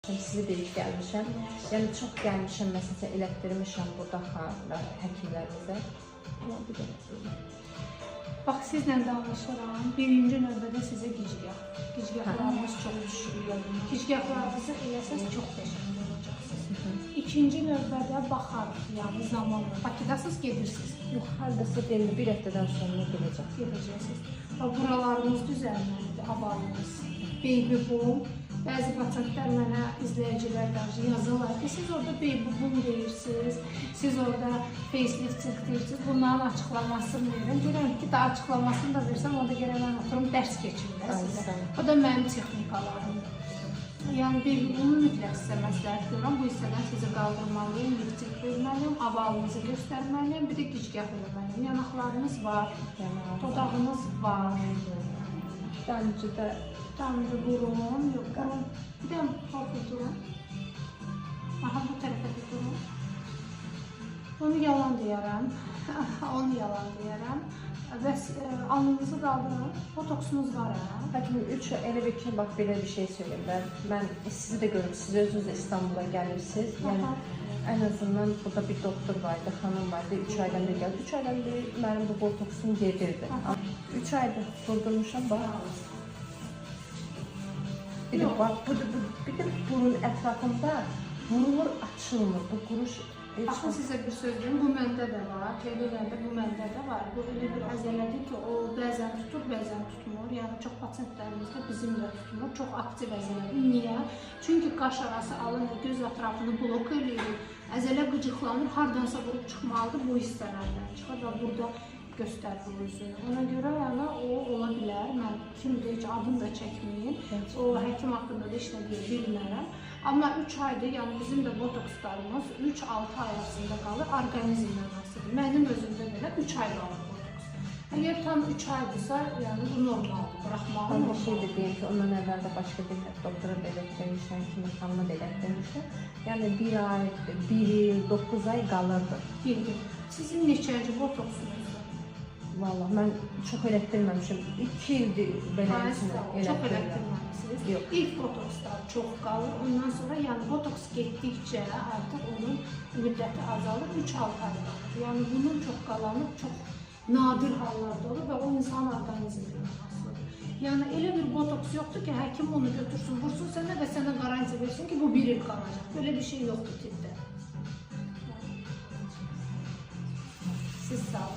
Sizi deyib gəlmişəm. Yəni çox gəlmişəm, məsələn, elətdirmişəm burada həkimlərimizə. Bax, sizlə danışıram. Birinci növbədə sizə gicgahlarınız çox düşür. Gicgahlarınızı eləsəz çox qəşəng olacaqsınız. İkinci növbədə baxarıq, yəni zamanla. Bakıdasınız, gedirsiniz. Yox, hardasa deyil, bir həftədən sonra gedəcəksiniz. Buralarınız düzəlməlidir, havalınız, baby boom. Bəzi pacientlər mənə, izləyicilər yazırlar ki, siz orada baby boom deyirsiniz, siz orada facelifting deyirsiniz, bunların açıqlamasını verin. Deyirəm ki, daha açıqlamasını da versəm, orada gələn mən oturum, dərs keçirlər sizə. O da mənim texnikalarımdır. Yəni, baby boomu mütləq sizə məsləhət görürəm, bu hissədən sizi qaldırmalıyım, lifting verməliyim, avalınızı göstərməliyim, bir də gicgah verməliyim. Yanaqlarınız var, dodağınız var, Damcı burun, yox, burun. Bir də halkı durun. Aha, bu tərəfə də durun. Onu yalan deyərəm. Və alnınızı qaldırın. Botoksunuz var, hə? Həkim, elə bir ki, bax, belə bir şey söyleyeyim. Mən sizi də görürüm, siz özünüz də İstanbul'a gəlirsiniz. Yəni, ən azından burada bir doktor vardı, xanım vardı, 3 aydan bir gəldi. 3 aydan bir mənim bu botoksum gedirdi. 3 aydır durdurmuşam, bax. Bir də burun ətrafında burunlar açılmır, bu quruş. Baxın, sizə bir söz deyim, bu məndə də var, telelərdə bu məndə də var. Bu elə bir əzələdir ki, o bəzən tutur, bəzən tutmur. Yəni, çox pasientlərimizdə bizim də tutmur, çox aktiv əzələdir. Niyə? Çünki qaş arası alın və göz ətrafını blok eləyir, əzələ qıcıqlanır, hardansa vurub çıxmalıdır, bu hissələrdən çıxır və burada göstərir özünü. Ona görə yəni, o ola bilər, mən kimdir, heç adını da çəkməyin, o həkim haqqında da heç nə deyə bilmərəm. Amma 3 aydır, yəni bizim də botokslarımız 3-6 ay arasında qalır, orqanizmdən asıdır. Mənim özümdə belə 3 ay qalır botoks. Əgər tam 3 aydırsa, yəni bu normaldır, buraxmalı. Bir şey də deyim ki, ondan əvvəl də başqa bir doktora da elətdirmişəm, kimi xanıma da elətdirmişəm. Yəni 1 ay, 1 il, 9 ay qalırdı. Sizin neçənci botoksunuz? Vallahi mən çox elətdirməmişim. 2 ildir belə elətdirməmişsiniz. Çox elətdirməmişsiniz. İlk botokslar çox qalır. Ondan sonra yəni botoks getdikcə artıq onun müddəti azalır. 3-6 ay qalır. Yəni bunun çox qalanı çox nadir hallarda olur və o insan orqanizmindən asılıdır. Yəni elə bir botoks yoxdur ki, həkim onu götürsün, vursun sənə və sənə qarantiya versin ki, bu 1 il qalacaq. Belə bir şey yoxdur tibbdə. Siz sağ olun.